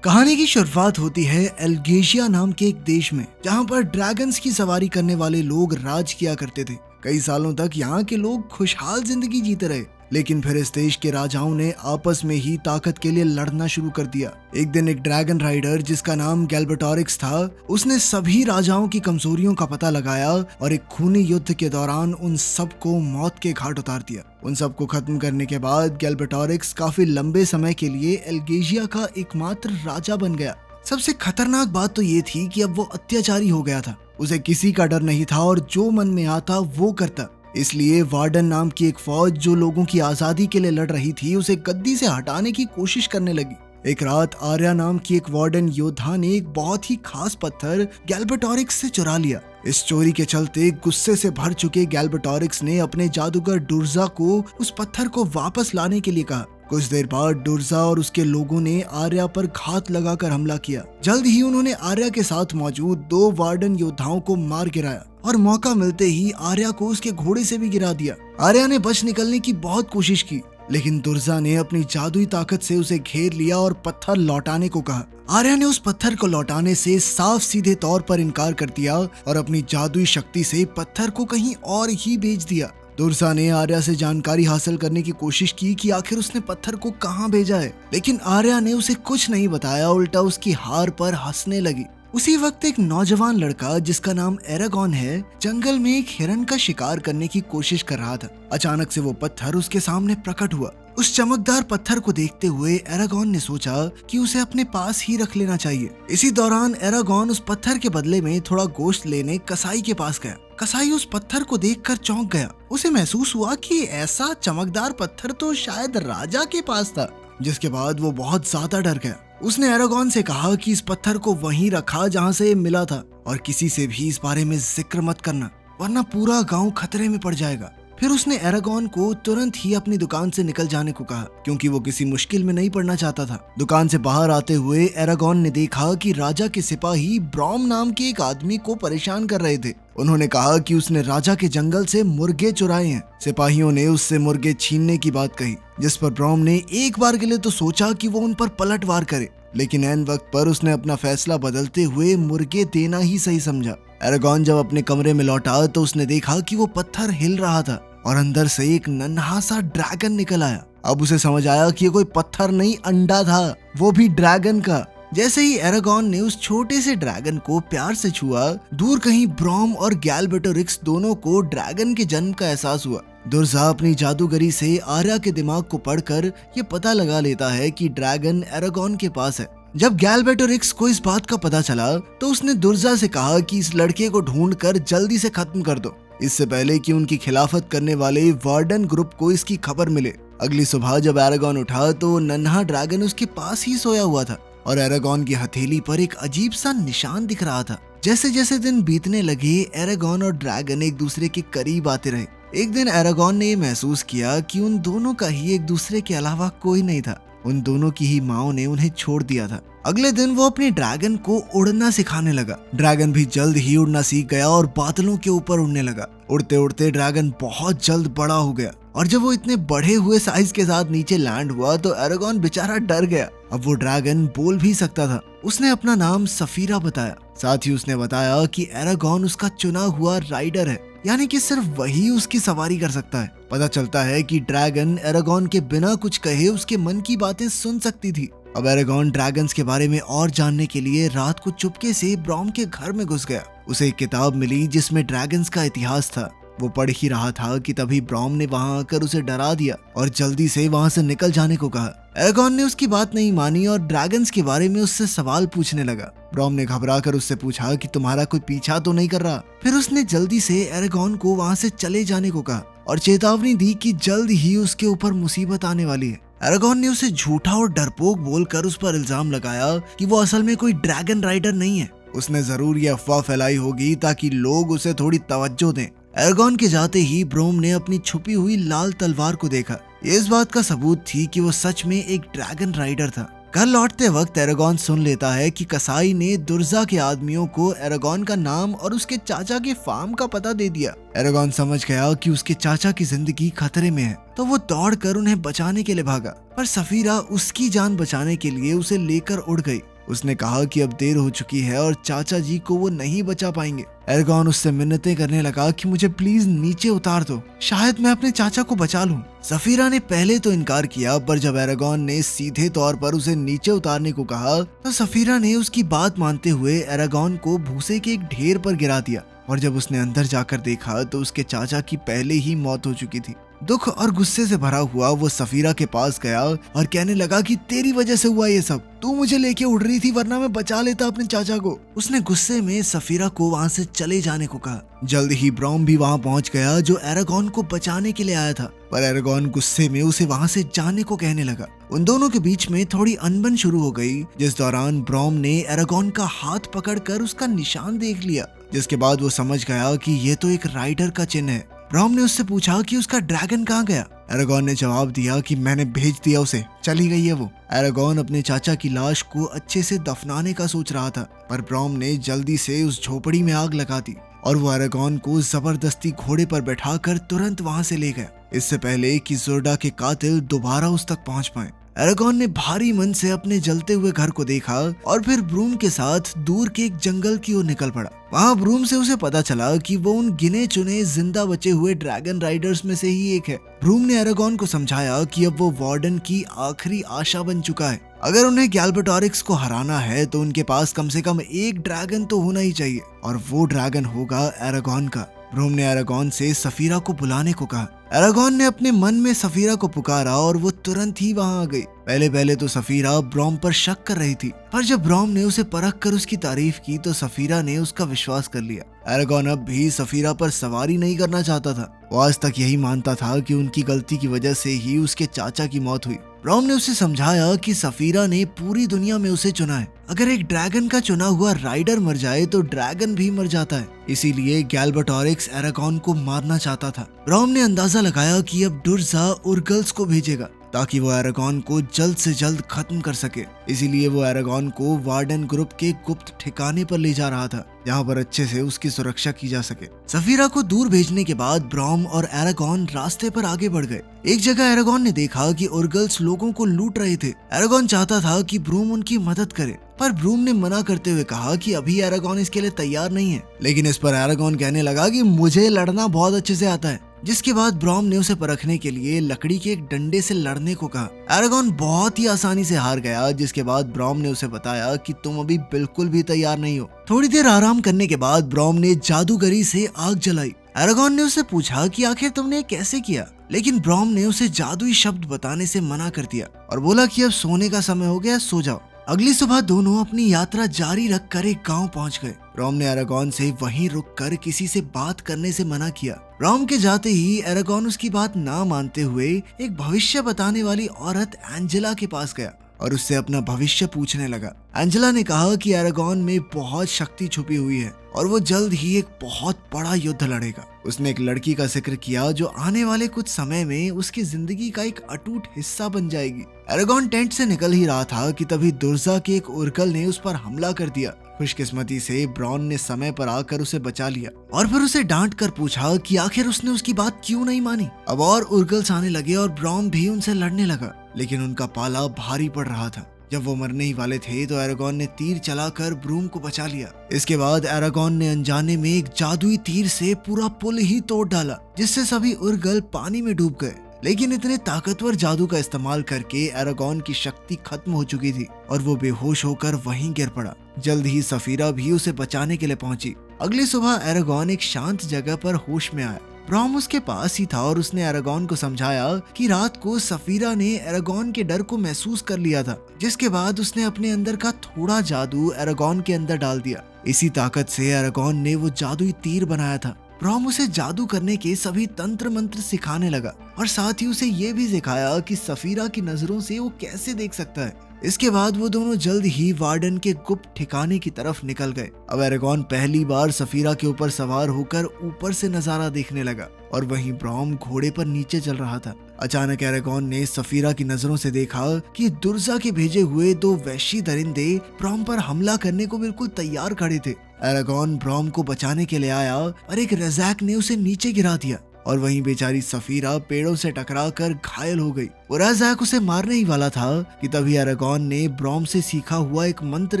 कहानी की शुरुआत होती है एल्गेशिया नाम के एक देश में, जहाँ पर ड्रैगन्स की सवारी करने वाले लोग राज किया करते थे। कई सालों तक यहाँ के लोग खुशहाल जिंदगी जीते रहे, लेकिन फिर इस देश के राजाओं ने आपस में ही ताकत के लिए लड़ना शुरू कर दिया। एक दिन एक ड्रैगन राइडर जिसका नाम गैल्बेटोरिक्स था, उसने सभी राजाओं की कमजोरियों का पता लगाया और एक खूनी युद्ध के दौरान उन सबको मौत के घाट उतार दिया। उन सबको खत्म करने के बाद गैल्बेटोरिक्स काफी लंबे समय के लिए एल्गेशिया का एकमात्र राजा बन गया। सबसे खतरनाक बात तो ये थी कि अब वो अत्याचारी हो गया था। उसे किसी का डर नहीं था और जो मन में आता वो करता। इसलिए वार्डन नाम की एक फौज जो लोगों की आजादी के लिए लड़ रही थी, उसे गद्दी से हटाने की कोशिश करने लगी। एक रात आर्या नाम की एक वार्डन योद्धा ने एक बहुत ही खास पत्थर गैल्बेटोरिक्स से चुरा लिया। इस चोरी के चलते गुस्से से भर चुके गैल्बेटोरिक्स ने अपने जादूगर डुर्जा को उस पत्थर को वापस लाने के लिए कहा। कुछ देर बाद डुर्जा और उसके लोगों ने आर्या पर घात लगाकर हमला किया। जल्द ही उन्होंने आर्या के साथ मौजूद 2 वार्डन योद्धाओं को मार गिराया और मौका मिलते ही आर्या को उसके घोड़े से भी गिरा दिया। आर्या ने बच निकलने की बहुत कोशिश की, लेकिन दुर्जा ने अपनी जादुई ताकत से उसे घेर लिया और पत्थर लौटाने को कहा। आर्या ने उस पत्थर को लौटाने से साफ सीधे तौर पर इनकार कर दिया और अपनी जादुई शक्ति से पत्थर को कहीं और ही भेज दिया। दुर्जा ने आर्या से जानकारी हासिल करने की कोशिश की कि आखिर उसने पत्थर को कहाँ भेजा है, लेकिन आर्या ने उसे कुछ नहीं बताया, उल्टा उसकी हार पर हंसने लगी। उसी वक्त एक नौजवान लड़का जिसका नाम एरागॉन है, जंगल में एक हिरन का शिकार करने की कोशिश कर रहा था। अचानक से वो पत्थर उसके सामने प्रकट हुआ। उस चमकदार पत्थर को देखते हुए एरागॉन ने सोचा कि उसे अपने पास ही रख लेना चाहिए। इसी दौरान एरागॉन उस पत्थर के बदले में थोड़ा गोश्त लेने कसाई के पास गया। कसाई उस पत्थर को देखकर चौंक गया। उसे महसूस हुआ कि ऐसा चमकदार पत्थर तो शायद राजा के पास था, जिसके बाद वो बहुत ज्यादा डर गया। उसने एरागॉन से कहा कि इस पत्थर को वहीं रखा जहाँ से ये मिला था और किसी से भी इस बारे में जिक्र मत करना, वरना पूरा गांव खतरे में पड़ जाएगा। फिर उसने एरागॉन को तुरंत ही अपनी दुकान से निकल जाने को कहा, क्योंकि वो किसी मुश्किल में नहीं पड़ना चाहता था। दुकान से बाहर आते हुए एरागॉन ने देखा कि राजा के सिपाही ब्रॉम नाम के एक आदमी को परेशान कर रहे थे। उन्होंने कहा कि उसने राजा के जंगल से मुर्गे चुराए हैं। सिपाहियों ने उससे मुर्गे छीनने की बात कही, जिस पर ब्रॉम ने एक बार के लिए तो सोचा कि वो उन पर पलटवार करे, लेकिन ऐन वक्त पर उसने अपना फैसला बदलते हुए मुर्गे देना ही सही समझा। एरागॉन जब अपने कमरे में लौटा तो उसने देखा कि वो पत्थर हिल रहा था और अंदर से एक नन्हा सा ड्रैगन निकल आया। अब उसे समझ आया कि ये कोई पत्थर नहीं, अंडा था, वो भी ड्रैगन का। जैसे ही एरागॉन ने उस छोटे से ड्रैगन को प्यार से छुआ, दूर कहीं ब्रॉम और गैल्बेटोरिक्स दोनों को ड्रैगन के जन्म का एहसास हुआ। दुर्जा अपनी जादूगरी से आर्या के दिमाग को पढ़कर ये पता लगा लेता है कि ड्रैगन एरागॉन के पास है। जब गैल्बेटोरिक्स को इस बात का पता चला तो उसने दुर्जा से कहा कि इस लड़के को ढूंढकर जल्दी से खत्म कर दो, इससे पहले कि उनकी खिलाफत करने वाले वार्डन ग्रुप को इसकी खबर मिले। अगली सुबह जब एरागॉन उठा तो नन्हा ड्रैगन उसके पास ही सोया हुआ था और एरागॉन की हथेली पर एक अजीब सा निशान दिख रहा था। जैसे जैसे दिन बीतने लगे, एरागॉन और ड्रैगन एक दूसरे के करीब आते रहे। एक दिन एरागॉन ने महसूस किया कि उन दोनों का ही एक दूसरे के अलावा कोई नहीं था। उन दोनों की ही माओ ने उन्हें छोड़ दिया था। अगले दिन वो अपने ड्रैगन को उड़ना सिखाने लगा। ड्रैगन भी जल्द ही उड़ना सीख गया और बादलों के ऊपर उड़ने लगा। उड़ते उड़ते ड्रैगन बहुत जल्द बड़ा हो गया और जब वो इतने बढ़े हुए साइज के साथ नीचे लैंड हुआ तो एरागॉन बेचारा डर गया। अब वो ड्रैगन बोल भी सकता था। उसने अपना नाम सफीरा बताया। साथ ही उसने बताया कि एरागॉन उसका चुना हुआ राइडर है, यानी कि सिर्फ वही उसकी सवारी कर सकता है। पता चलता है कि ड्रैगन एरागॉन के बिना कुछ कहे उसके मन की बातें सुन सकती थी। अब एरागॉन ड्रैगन्स के बारे में और जानने के लिए रात को चुपके से ब्रॉम के घर में घुस गया। उसे एक किताब मिली जिसमें ड्रैगन्स का इतिहास था। वो पढ़ ही रहा था कि तभी ब्रॉम ने वहां आकर उसे डरा दिया और जल्दी से वहां से निकल जाने को कहा। एरागॉन ने उसकी बात नहीं मानी और ड्रैगन्स के बारे में उससे सवाल पूछने लगा। ब्रॉम ने घबराकर उससे पूछा कि तुम्हारा कोई पीछा तो नहीं कर रहा। फिर उसने जल्दी से एरागॉन को वहां से चले जाने को कहा और चेतावनी दी कि जल्द ही उसके ऊपर मुसीबत आने वाली है। एरागॉन ने उसे झूठा और डरपोक बोलकर उस पर इल्जाम लगाया कि वो असल में कोई ड्रैगन राइडर नहीं है। उसने जरूर ये अफवाह फैलाई होगी ताकि लोग उसे थोड़ी तवज्जो दें। एरागॉन के जाते ही ब्रोम ने अपनी छुपी हुई लाल तलवार को देखा। ये इस बात का सबूत थी कि वो सच में एक ड्रैगन राइडर था। घर लौटते वक्त एरागॉन सुन लेता है कि कसाई ने दुर्जा के आदमियों को एरागॉन का नाम और उसके चाचा के फार्म का पता दे दिया। एरागॉन समझ गया कि उसके चाचा की जिंदगी खतरे में है, तो वो दौड़कर उन्हें बचाने के लिए भागा, पर सफीरा उसकी जान बचाने के लिए उसे लेकर उड़ गई। उसने कहा कि अब देर हो चुकी है और चाचा जी को वो नहीं बचा पाएंगे। एरागॉन उससे मिन्नतें करने लगा कि मुझे प्लीज नीचे उतार दो, शायद मैं अपने चाचा को बचा लूं। सफीरा ने पहले तो इनकार किया, पर जब एरागॉन ने सीधे तौर पर उसे नीचे उतारने को कहा तो सफीरा ने उसकी बात मानते हुए एरागॉन को भूसे के एक ढेर पर गिरा दिया। और जब उसने अंदर जाकर देखा तो उसके चाचा की पहले ही मौत हो चुकी थी। दुख और गुस्से से भरा हुआ वो सफीरा के पास गया और कहने लगा कि तेरी वजह से हुआ ये सब, तू मुझे लेके उड़ रही थी वरना मैं बचा लेता अपने चाचा को। उसने गुस्से में सफीरा को वहाँ से चले जाने को कहा। जल्द ही ब्रॉम भी वहाँ पहुँच गया जो एरागॉन को बचाने के लिए आया था, पर एरागॉन गुस्से में उसे वहाँ से जाने को कहने लगा। उन दोनों के बीच में थोड़ी अनबन शुरू हो गई, जिस दौरान ब्रॉम ने एरागॉन का हाथ पकड़कर उसका निशान देख लिया, जिसके बाद वो समझ गया कि ये तो एक राइडर का चिन्ह है। ब्रॉम ने उससे पूछा कि उसका ड्रैगन कहाँ गया। एरागॉन ने जवाब दिया कि मैंने भेज दिया उसे, चली गई है वो। एरागॉन अपने चाचा की लाश को अच्छे से दफनाने का सोच रहा था, पर ब्रॉम ने जल्दी से उस झोपड़ी में आग लगा दी और वो एरागॉन को जबरदस्ती घोड़े पर बैठाकर तुरंत वहां से ले गया, इससे पहले कि जोर्डा के कातिल दोबारा उस तक पहुंच पाए। एरागॉन ने भारी मन से अपने जलते हुए घर को देखा और फिर ब्रूम के साथ दूर के एक जंगल की ओर निकल पड़ा। वहाँ ब्रूम से उसे पता चला कि वो उन गिने चुने जिंदा बचे हुए ड्रैगन राइडर्स में से ही एक है। ब्रूम ने एरागॉन को समझाया कि अब वो वार्डन की आखिरी आशा बन चुका है। अगर उन्हें गैल्बेटोरिक्स को हराना है तो उनके पास कम से कम एक ड्रैगन तो होना ही चाहिए, और वो ड्रैगन होगा एरागॉन का। ब्रूम ने एरागॉन से सफीरा को बुलाने को कहा। एरागॉन ने अपने मन में सफीरा को पुकारा और वो तुरंत ही वहां आ गई। पहले तो सफीरा ब्रॉम पर शक कर रही थी, पर जब ब्रॉम ने उसे परख कर उसकी तारीफ की तो सफीरा ने उसका विश्वास कर लिया। एरागॉन अब भी सफीरा पर सवारी नहीं करना चाहता था। वो आज तक यही मानता था कि उनकी गलती की वजह से ही उसके चाचा की मौत हुई। ब्रॉम ने उसे समझाया कि सफीरा ने पूरी दुनिया में उसे चुना है। अगर एक ड्रैगन का चुना हुआ राइडर मर जाए तो ड्रैगन भी मर जाता है, इसीलिए गैल्बेटोरिक्स एरागॉन को मारना चाहता था। ब्रॉम ने अंदाजा लगाया कि अब डुर्जा उर्गल्स को भेजेगा ताकि वो एरागॉन को जल्द से जल्द खत्म कर सके। इसीलिए वो एरागॉन को वार्डन ग्रुप के गुप्त ठिकाने पर ले जा रहा था, जहाँ पर अच्छे से उसकी सुरक्षा की जा सके। सफीरा को दूर भेजने के बाद ब्रॉम और एरागॉन रास्ते पर आगे बढ़ गए। एक जगह एरागॉन ने देखा कि उर्गल्स लोगों को लूट रहे थे। एरागॉन चाहता था कि ब्रूम उनकी मदद करे, पर ब्रूम ने मना करते हुए कहा कि अभी एरागॉन इसके लिए तैयार नहीं है। लेकिन इस पर एरागॉन कहने लगा कि मुझे लड़ना बहुत अच्छे से आता है, जिसके बाद ब्रॉम ने उसे परखने के लिए लकड़ी के एक डंडे से लड़ने को कहा। एरागॉन बहुत ही आसानी से हार गया, जिसके बाद ब्रॉम ने उसे बताया कि तुम अभी बिल्कुल भी तैयार नहीं हो। थोड़ी देर आराम करने के बाद ब्रॉम ने जादूगरी से आग जलाई। एरागॉन ने उससे पूछा कि आखिर तुमने कैसे किया, लेकिन ब्रॉम ने उसे जादुई शब्द बताने से मना कर दिया और बोला कि अब सोने का समय हो गया, सो जाओ। अगली सुबह दोनों अपनी यात्रा जारी रखकर एक गांव पहुंच गए। ब्रॉम ने एरागॉन से वहीं रुककर किसी से बात करने से मना किया। ब्रॉम के जाते ही एरागॉन उसकी बात ना मानते हुए एक भविष्य बताने वाली औरत एंजेला के पास गया और उससे अपना भविष्य पूछने लगा। एंजेला ने कहा कि एरागॉन में बहुत शक्ति छुपी हुई है और वो जल्द ही एक बहुत बड़ा युद्ध लड़ेगा। उसने एक लड़की का जिक्र किया जो आने वाले कुछ समय में उसकी जिंदगी का एक अटूट हिस्सा बन जाएगी। एरागॉन टेंट से निकल ही रहा था कि तभी दुर्जा के एक उर्गल ने उस पर हमला कर दिया। खुशकिस्मती से ब्रॉन ने समय पर आकर उसे बचा लिया और फिर उसे डांट कर पूछा कि आखिर उसने उसकी बात क्यों नहीं मानी। अब और उर्गल्स आने लगे और ब्रॉन भी उनसे लड़ने लगा, लेकिन उनका पाला भारी पड़ रहा था। जब वो मरने ही वाले थे तो एरागॉन ने तीर चलाकर ब्रूम को बचा लिया। इसके बाद एरागॉन ने अनजाने में एक जादुई तीर से पूरा पुल ही तोड़ डाला, जिससे सभी उर्गल पानी में डूब गए। लेकिन इतने ताकतवर जादू का इस्तेमाल करके एरागॉन की शक्ति खत्म हो चुकी थी और वो बेहोश होकर वहीं गिर पड़ा। जल्द ही सफीरा भी उसे बचाने के लिए पहुंची। अगली सुबह एरागॉन एक शांत जगह पर होश में आया। ब्रॉम उसके पास ही था और उसने एरागॉन को समझाया कि रात को सफीरा ने एरागॉन के डर को महसूस कर लिया था, जिसके बाद उसने अपने अंदर का थोड़ा जादू एरागॉन के अंदर डाल दिया। इसी ताकत से एरागॉन ने वो जादुई तीर बनाया था। ब्रॉम उसे जादू करने के सभी तंत्र मंत्र सिखाने लगा और साथ ही उसे ये भी सिखाया कि सफीरा की नजरों से वो कैसे देख सकता है। इसके बाद वो दोनों जल्द ही वार्डन के गुप्त ठिकाने की तरफ निकल गए। अब एरागॉन पहली बार सफीरा के ऊपर सवार होकर ऊपर से नजारा देखने लगा और वहीं ब्रॉम घोड़े पर नीचे चल रहा था। अचानक एरागॉन ने सफीरा की नजरों से देखा कि दुर्जा के भेजे हुए 2 वहशी दरिंदे ब्रॉम पर हमला करने को बिल्कुल तैयार खड़े थे। एरागॉन ब्रॉम को बचाने के लिए आया और एक रज़ाक ने उसे नीचे गिरा दिया और वहीं बेचारी सफीरा पेड़ों से टकरा कर घायल हो गई। वो रज़ाक उसे मारने ही वाला था कि तभी एरागॉन ने ब्रॉम से सीखा हुआ एक मंत्र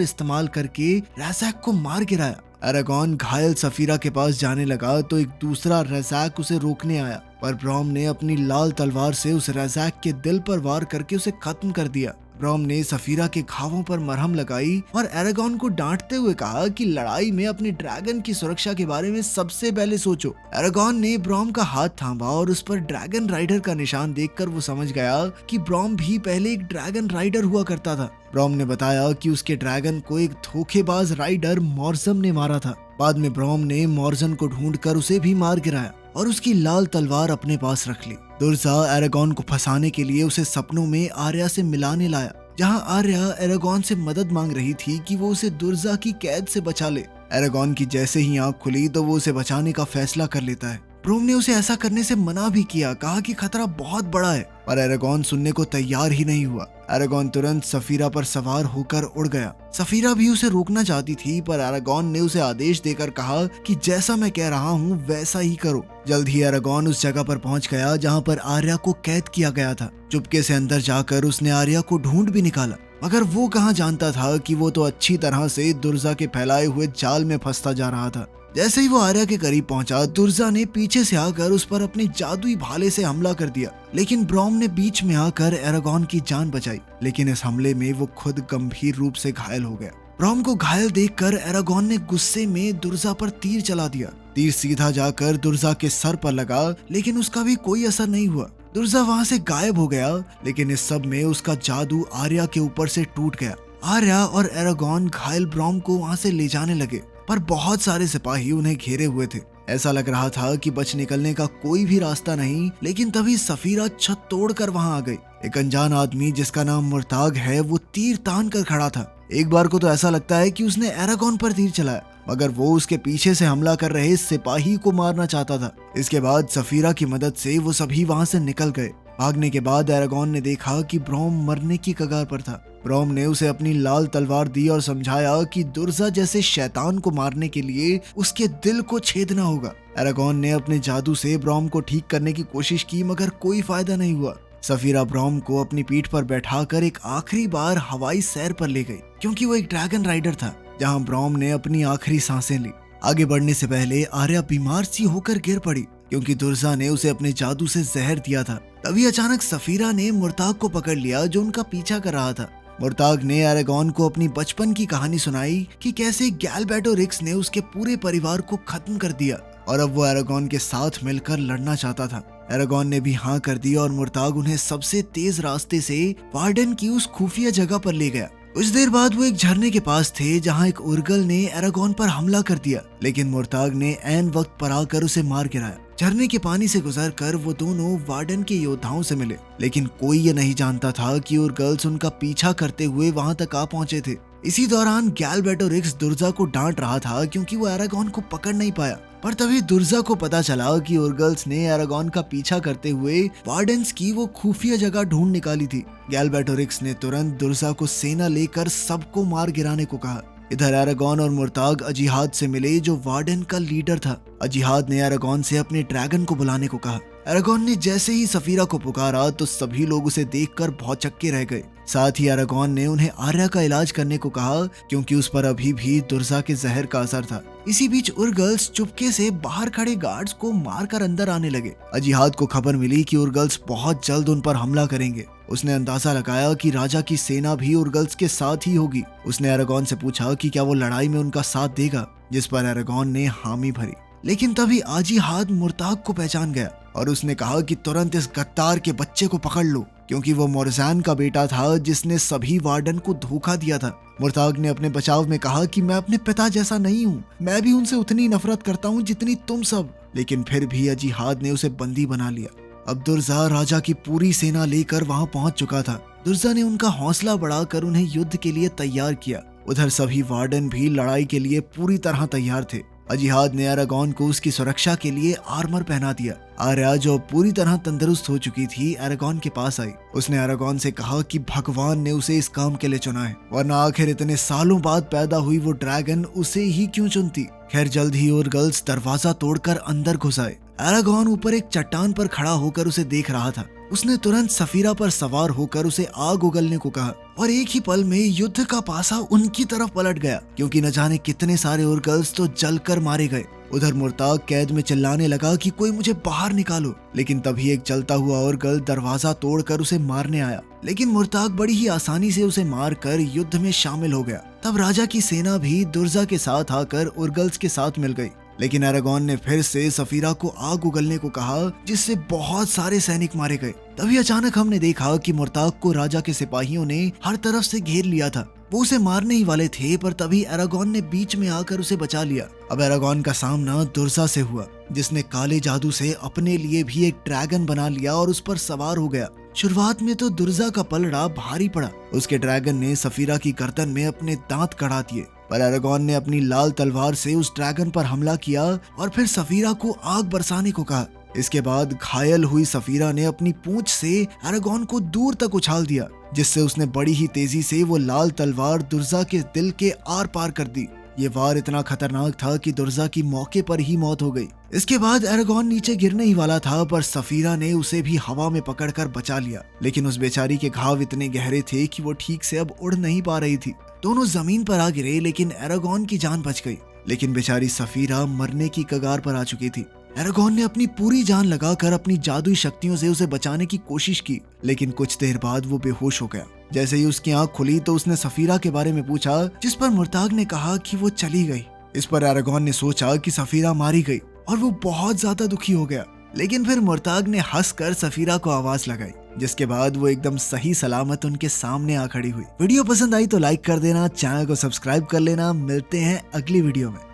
इस्तेमाल करके रज़ाक को मार गिराया। एरागॉन घायल सफीरा के पास जाने लगा तो एक दूसरा रज़ाक उसे रोकने आया, पर ब्रॉम ने अपनी लाल तलवार से उस रज़ाक के दिल पर वार करके उसे खत्म कर दिया। ब्रॉम ने सफीरा के घावों पर मरहम लगाई और एरागॉन को डांटते हुए कहा कि लड़ाई में अपने ड्रैगन की सुरक्षा के बारे में सबसे पहले सोचो। एरागॉन ने ब्रॉम का हाथ थामा और उस पर ड्रैगन राइडर का निशान देखकर वो समझ गया कि ब्रॉम भी पहले एक ड्रैगन राइडर हुआ करता था। ब्रॉम ने बताया कि उसके ड्रैगन को एक धोखेबाज राइडर मॉर्जम ने मारा था। बाद में ब्रॉम ने मॉर्जन को ढूंढकर उसे भी मार गिराया और उसकी लाल तलवार अपने पास रख ली। दुर्जा एरागॉन को फंसाने के लिए उसे सपनों में आर्या से मिलाने लाया, जहां आर्या एरागॉन से मदद मांग रही थी कि वो उसे दुर्जा की कैद से बचा ले। एरागॉन की जैसे ही आंख खुली तो वो उसे बचाने का फैसला कर लेता है। ब्रॉम ने उसे ऐसा करने से मना भी किया, कहा कि खतरा बहुत बड़ा है, पर एरागॉन सुनने को तैयार ही नहीं हुआ। एरागॉन तुरंत सफीरा पर सवार होकर उड़ गया। सफीरा भी उसे रोकना चाहती थी, पर एरागॉन ने उसे आदेश देकर कहा कि जैसा मैं कह रहा हूँ वैसा ही करो। जल्द ही एरागॉन उस जगह पर पहुंच गया जहाँ पर आर्या को कैद किया गया था। चुपके से अंदर जाकर उसने आर्या को ढूंढ भी निकाला, मगर वो कहाँ जानता था कि वो तो अच्छी तरह से दुर्जा के फैलाए हुए जाल में फंसता जा रहा था। जैसे ही वो आर्या के करीब पहुंचा, दुर्जा ने पीछे से आकर उस पर अपने जादुई भाले से हमला कर दिया, लेकिन ब्रॉम ने बीच में आकर एरागॉन की जान बचाई। लेकिन इस हमले में वो खुद गंभीर रूप से घायल हो गया। ब्रॉम को घायल देखकर एरागॉन ने गुस्से में दुर्जा पर तीर चला दिया। तीर सीधा जाकर दुर्जा के सर पर लगा, लेकिन उसका भी कोई असर नहीं हुआ। दुर्जा वहां से गायब हो गया, लेकिन इस सब में उसका जादू आर्या के ऊपर से टूट गया। आर्या और एरागॉन घायल ब्रॉम को वहां से ले जाने लगे, पर बहुत सारे सिपाही उन्हें घेरे हुए थे। ऐसा लग रहा था कि बच निकलने का कोई भी रास्ता नहीं, लेकिन तभी सफीरा छत तोड़कर वहां आ गई। एक अनजान आदमी जिसका नाम मुर्ताग है, वो तीर तान कर खड़ा था। एक बार को तो ऐसा लगता है कि उसने एरागॉन पर तीर चलाया, मगर वो उसके पीछे से हमला कर रहे सिपाही को मारना चाहता था। इसके बाद सफीरा की मदद से वो सभी वहां से निकल गए। भागने के बाद एरागॉन ने देखा कि ब्रॉम मरने की कगार पर था। ब्रॉम ने उसे अपनी लाल तलवार दी और समझाया कि दुर्जा जैसे शैतान को मारने के लिए उसके दिल को छेदना होगा। एरागॉन ने अपने जादू से ब्रॉम को ठीक करने की कोशिश की, मगर कोई फायदा नहीं हुआ। सफीरा ब्रॉम को अपनी पीठ पर बैठाकर एक आखिरी बार हवाई सैर पर ले गई, क्योंकि वो एक ड्रैगन राइडर था, जहां ब्रॉम ने अपनी आखिरी सांसें ली। आगे बढ़ने से पहले आर्या बीमार सी होकर गिर पड़ी, क्योंकि दुर्जा ने उसे अपने जादू से जहर दिया था। तभी अचानक सफीरा ने मुर्ताग को पकड़ लिया, जो उनका पीछा कर रहा था। मुर्ताग ने एरागॉन को अपनी बचपन की कहानी सुनाई कि कैसे गैलबैटोरिक्स ने उसके पूरे परिवार को खत्म कर दिया और अब वो एरागॉन के साथ मिलकर लड़ना चाहता था। एरागॉन ने भी हाँ कर दी और मुर्ताग उन्हें सबसे तेज रास्ते से वार्डन की उस खुफिया जगह पर ले गया। कुछ देर बाद वो एक झरने के पास थे, जहाँ एक उर्गल ने एरागॉन पर हमला कर दिया, लेकिन मुर्ताग ने ऐन वक्त पर आकर उसे मार गिराया। झरने के पानी से गुजरकर वो दोनों वार्डन के योद्धाओं से मिले, लेकिन कोई ये नहीं जानता था कि उर्गल्स उनका पीछा करते हुए वहां तक आ पहुंचे थे। इसी दौरान गैलबैटोरिक्स दुर्जा को डांट रहा था, क्योंकि वो एरागॉन को पकड़ नहीं पाया। पर तभी दुर्जा को पता चला कि उर्गल्स ने एरागॉन का पीछा करते हुए वार्डन्स की वो खुफिया जगह ढूंढ निकाली थी। गैलबैटोरिक्स ने तुरंत दुर्जा को सेना लेकर सबको मार गिराने को कहा। इधर एरागॉन और मुर्ताग अजिहाद से मिले, जो वार्डन का लीडर था। अजिहाद ने एरागॉन से अपने ड्रैगन को बुलाने को कहा। एरागॉन ने जैसे ही सफीरा को पुकारा तो सभी लोग उसे देखकर भौचक्के रह गए। साथ ही एरागॉन ने उन्हें आर्या का इलाज करने को कहा, क्योंकि उस पर अभी भी दुर्जा के जहर का असर था। इसी बीच उर्गल्स चुपके से बाहर खड़े गार्ड्स को मारकर अंदर आने लगे। अजिहाद को खबर मिली कि उर्गल्स बहुत जल्द उन पर हमला करेंगे। उसने अंदाजा लगाया कि राजा की सेना भी उर्गल्स के साथ ही होगी। उसने एरागॉन से पूछा कि क्या वो लड़ाई में उनका साथ देगा, जिस पर एरागॉन ने हामी भरी। लेकिन तभी अजिहाद मुर्ताग को पहचान गया और उसने कहा कि तुरंत इस गद्दार के बच्चे को पकड़ लो, क्योंकि वो मोरजान का बेटा था जिसने सभी वार्डन को धोखा दिया था। मुर्ताग ने अपने बचाव में कहा कि मैं अपने पिता जैसा नहीं हूँ, मैं भी उनसे उतनी नफरत करता हूँ जितनी तुम सब। लेकिन फिर भी अजिहाद ने उसे बंदी बना लिया। अब दुर्जा राजा की पूरी सेना लेकर वहां पहुंच चुका था। दुर्जा ने उनका हौसला बढ़ाकर उन्हें युद्ध के लिए तैयार किया। उधर सभी वार्डन भी लड़ाई के लिए पूरी तरह तैयार थे। अजिहाद ने अरागॉन को उसकी सुरक्षा के लिए आर्मर पहना दिया। आर्या जो पूरी तरह तंदुरुस्त हो चुकी थी अरागॉन के पास आई। उसने अरागॉन से कहा कि भगवान ने उसे इस काम के लिए चुना है, वरना आखिर इतने सालों बाद पैदा हुई वो ड्रैगन उसे ही क्यों चुनती। खैर जल्द ही ओरगल्स दरवाजा तोड़कर अंदर घुस आए। अरागॉन ऊपर एक चट्टान पर खड़ा होकर उसे देख रहा था। उसने तुरंत सफीरा पर सवार होकर उसे आग उगलने को कहा और एक ही पल में युद्ध का पासा उनकी तरफ पलट गया, क्योंकि न जाने कितने सारे ओरगल्स तो जलकर मारे गए। उधर मुर्ताग कैद में चिल्लाने लगा कि कोई मुझे बाहर निकालो, लेकिन तभी एक जलता हुआ ओरगल दरवाजा तोड़कर उसे मारने आया। लेकिन मुर्ताग बड़ी ही आसानी से उसे मारकर युद्ध में शामिल हो गया। तब राजा की सेना भी दुर्जा के साथ आकर ओरगल्स के साथ मिल गई। लेकिन अरागॉन ने फिर से सफीरा को आग उगलने को कहा, जिससे बहुत सारे सैनिक मारे गए। तभी अचानक हमने देखा कि मुर्ताग को राजा के सिपाहियों ने हर तरफ से घेर लिया था। वो उसे मारने ही वाले थे, पर तभी अरागॉन ने बीच में आकर उसे बचा लिया। अब अरागॉन का सामना दुर्जा से हुआ, जिसने काले जादू से अपने लिए भी एक ड्रैगन बना लिया और उस पर सवार हो गया। शुरुआत में तो दुर्जा का पलड़ा भारी पड़ा। उसके ड्रैगन ने सफीरा की गर्दन में अपने दांत कड़ा दिए, पर अरागॉन ने अपनी लाल तलवार से उस ड्रैगन पर हमला किया और फिर सफीरा को आग बरसाने को कहा। इसके बाद घायल हुई सफीरा ने अपनी पूंछ से अरागॉन को दूर तक उछाल दिया, जिससे उसने बड़ी ही तेजी से वो लाल तलवार दुर्जा के दिल के आर पार कर दी। ये वार इतना खतरनाक था कि दुर्जा की मौके पर ही मौत हो गई। इसके बाद अरागॉन नीचे गिरने ही वाला था, पर सफीरा ने उसे भी हवा में पकड़कर बचा लिया। लेकिन उस बेचारी के घाव इतने गहरे थे कि वो ठीक से अब उड़ नहीं पा रही थी। दोनों जमीन पर आ गिरे, लेकिन अरागॉन की जान बच गई। लेकिन बेचारी सफीरा मरने की कगार पर आ चुकी थी। अरागॉन ने अपनी पूरी जान लगाकर अपनी जादुई शक्तियों से उसे बचाने की कोशिश की, लेकिन कुछ देर बाद वो बेहोश हो गया। जैसे ही उसकी आंख खुली तो उसने सफीरा के बारे में पूछा, जिस पर मुर्ताग ने कहा कि वो चली गई। इस पर अरागॉन ने सोचा कि सफीरा मारी गई और वो बहुत ज्यादा दुखी हो गया। लेकिन फिर मुर्ताग ने हंसकर सफीरा को आवाज लगाई, जिसके बाद वो एकदम सही सलामत उनके सामने आ खड़ी हुई। वीडियो पसंद आई तो लाइक कर देना, चैनल को सब्सक्राइब कर लेना। मिलते हैं अगली वीडियो में।